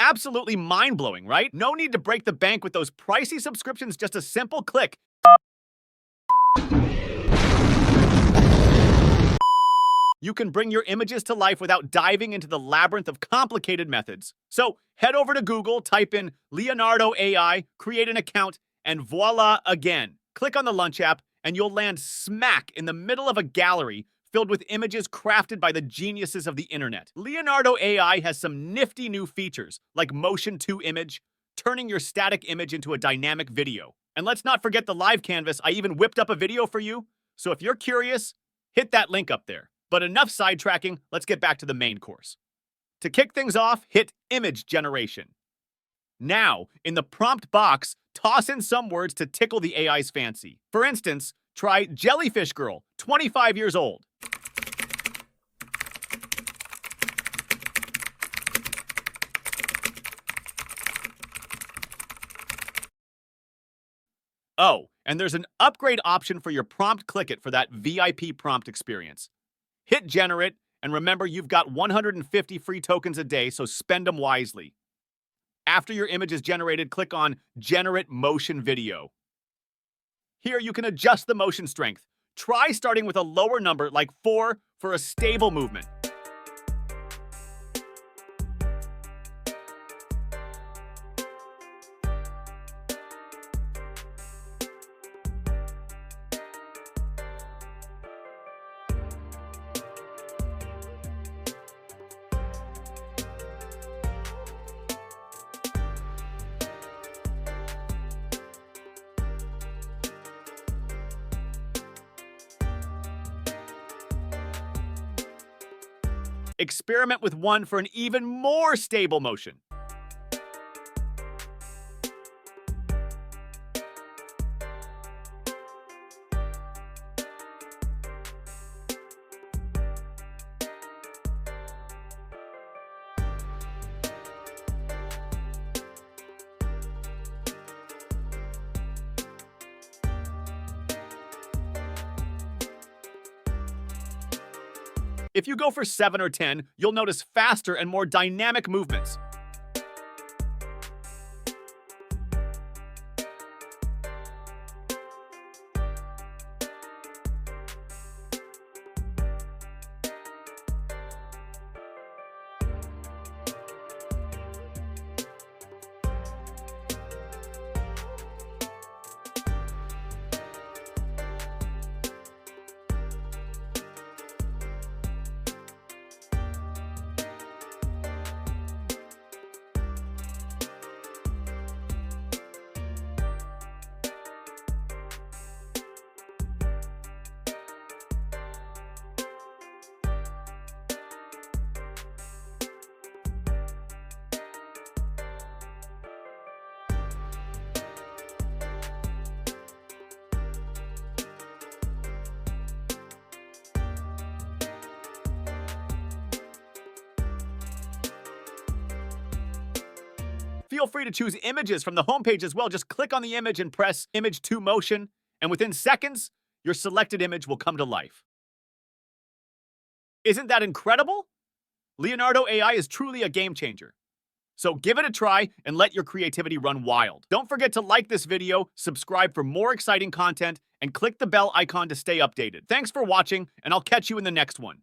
Absolutely mind-blowing, right? No need to break the bank with those pricey subscriptions, just a simple click. You can bring your images to life without diving into the labyrinth of complicated methods. So head over to Google, type in Leonardo AI, create an account, and voila again. Click on the Lunch app, and you'll land smack in the middle of a gallery filled with images crafted by the geniuses of the internet. Leonardo AI has some nifty new features, like Motion to Image, turning your static image into a dynamic video. And let's not forget the live canvas. I even whipped up a video for you. So if you're curious, hit that link up there. But enough sidetracking, let's get back to the main course. To kick things off, hit Image Generation. Now, in the prompt box, toss in some words to tickle the AI's fancy. For instance, try Jellyfish Girl, 25 years old. Oh, and there's an upgrade option for your prompt Click It for that VIP prompt experience. Hit Generate, and remember you've got 150 free tokens a day, so spend them wisely. After your image is generated, click on Generate Motion Video. Here you can adjust the motion strength. Try starting with a lower number like 4 for a stable movement. Experiment with 1 for an even more stable motion. If you go for 7 or 10, you'll notice faster and more dynamic movements. Feel free to choose images from the homepage as well. Just click on the image and press Image to Motion, and within seconds, your selected image will come to life. Isn't that incredible? Leonardo AI is truly a game changer. So give it a try and let your creativity run wild. Don't forget to like this video, subscribe for more exciting content, and click the bell icon to stay updated. Thanks for watching, and I'll catch you in the next one.